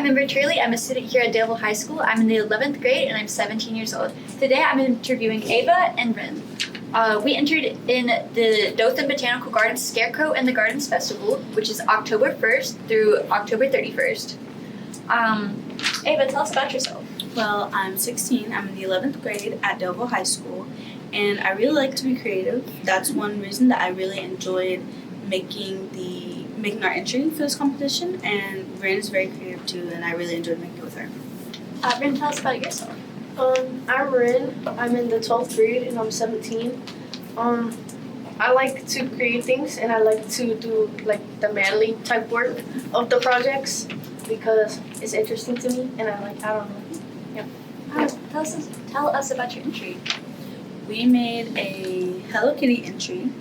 Ember. I'm a student here at Dale High School. I'm in the 11th grade and I'm 17 years old. Today I'm interviewing Ava and Rin. We entered in the Dothan Botanical Gardens Scarecrow and the Gardens Festival, which is October 1st through October 31st. Ava, tell us about yourself. Well, I'm 16. I'm in the 11th grade at Delville High School, and I really like to be creative. That's one reason that I really enjoyed making our entry for this competition, and Rin is very creative too, and I really enjoyed making it with her. Rin, tell us about yourself. I'm Rin. I'm in the 12th grade and I'm 17. I like to create things and I like to do like the manly type work of the projects because it's interesting to me and I don't know. Yeah. Tell us about your entry. We made a Hello Kitty entry.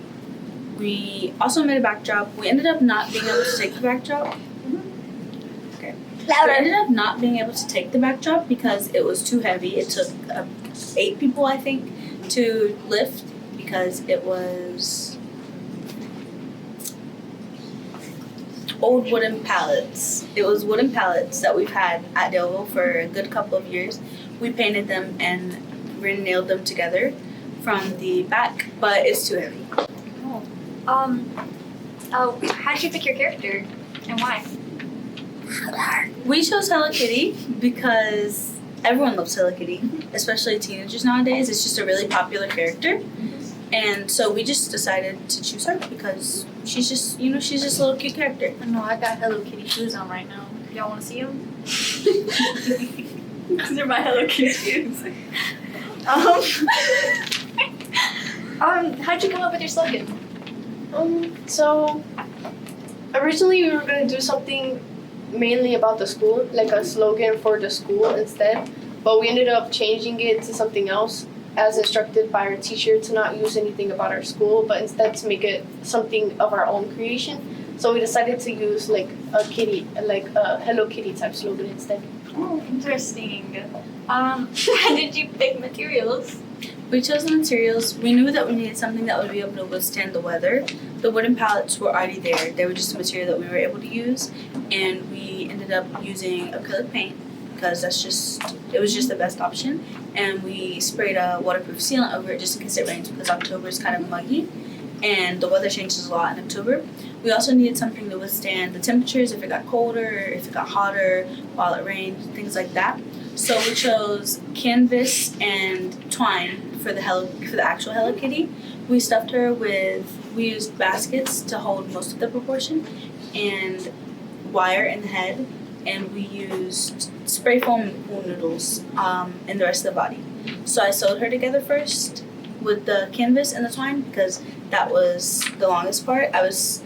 We also made a backdrop. We ended up not being able to take the backdrop. Okay. Louder. We ended up not being able to take the backdrop because it was too heavy. It took 8 people, I think, to lift because it was old wooden pallets. It was wooden pallets that we've had at Delville for a good couple of years. We painted them and nailed them together from the back, but it's too heavy. How did you pick your character and why? We chose Hello Kitty because everyone loves Hello Kitty, especially teenagers nowadays. It's just a really popular character. And so we just decided to choose her because she's just a little cute character. I know, I got Hello Kitty shoes on right now. Y'all want to see them? They're my Hello Kitty shoes. How'd you come up with your slogan? So originally we were going to do something mainly about the school, like a slogan for the school instead, but we ended up changing it to something else as instructed by our teacher to not use anything about our school, but instead to make it something of our own creation. So we decided to use like a Hello Kitty type slogan instead. Oh, interesting. How did you pick materials? We chose the materials. We knew that we needed something that would be able to withstand the weather. The wooden pallets were already there. They were just a material that we were able to use, and we ended up using acrylic paint because it was just the best option. And we sprayed a waterproof sealant over it just in case it rains because October is kind of muggy and the weather changes a lot in October. We also needed something to withstand the temperatures if it got colder, if it got hotter while it rained, things like that. So we chose canvas and twine for the actual Hello Kitty. We used baskets to hold most of the proportion and wire in the head, and we used spray foam wool noodles in the rest of the body. So I sewed her together first with the canvas and the twine because that was the longest part. I was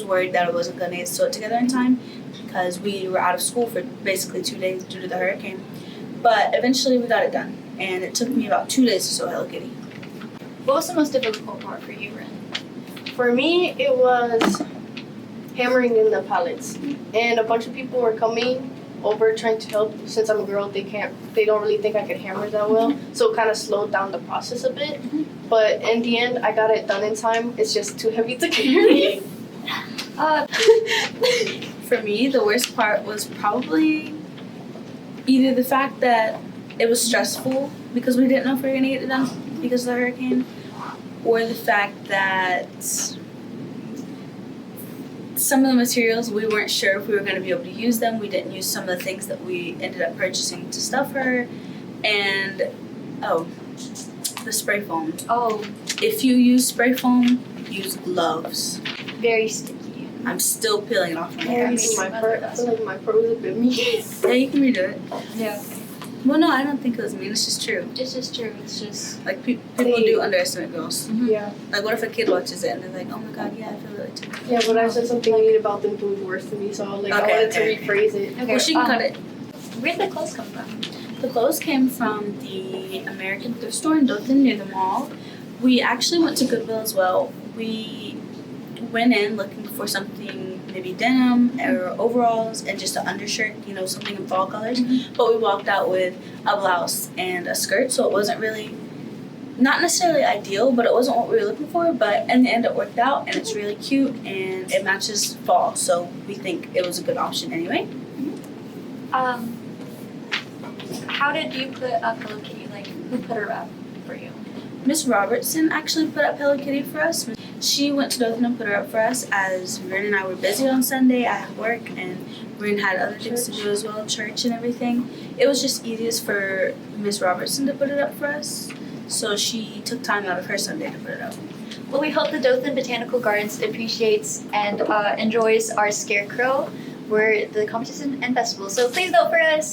worried that I wasn't going to sew it together in time because we were out of school for basically 2 days due to the hurricane. But eventually we got it done, and it took me about 2 days to sew Hello Kitty. What was the most difficult part for you, Rin? For me, it was hammering in the pallets, and a bunch of people were coming over trying to help. Since I'm a girl, they don't really think I could hammer that well, so it kind of slowed down the process a bit. But in the end, I got it done in time. It's just too heavy to carry. For me, the worst part was probably either the fact that it was stressful because we didn't know if we were going to get it done because of the hurricane, or the fact that some of the materials we weren't sure if we were going to be able to use them. We didn't use some of the things that we ended up purchasing to stuff her, and the spray foam. Oh, If you use spray foam, use gloves. very sticky. I'm still peeling it off my I hands. mean, I feel like my pro is a bit mean. Yeah, you can redo it. Yeah, Well, no, I don't think it was mean. It's just true. it's just true. It's just. Like, people do underestimate girls. Yeah. Like, what if a kid watches it and they're like, oh my god, yeah, I feel really too. Yeah, but I said something mean about them doing worse than me, so I wanted to rephrase it. Okay. Well, she can cut it. Where did the clothes come from? The clothes came from the American thrift store in Dothan near the mall. We actually went to Goodwill as well. We went in looking for something, maybe denim or overalls and just an undershirt, something in fall colors. But we walked out with a blouse and a skirt, so it wasn't really, not necessarily ideal, but it wasn't what we were looking for. But in the end, it worked out, and it's really cute, and it matches fall, so we think it was a good option anyway. How did you put up Hello Kitty? Like, who put her up for you? Miss Robertson actually put up Hello Kitty for us. She went to Dothan and put her up for us as Rin and I were busy on Sunday. I had work and Rin had other things to do as well, church and everything. It was just easiest for Miss Robertson to put it up for us. So she took time out of her Sunday to put it up. Well, we hope the Dothan Botanical Gardens appreciates and enjoys our Scarecrow. We're the competition and festival. So please vote for us.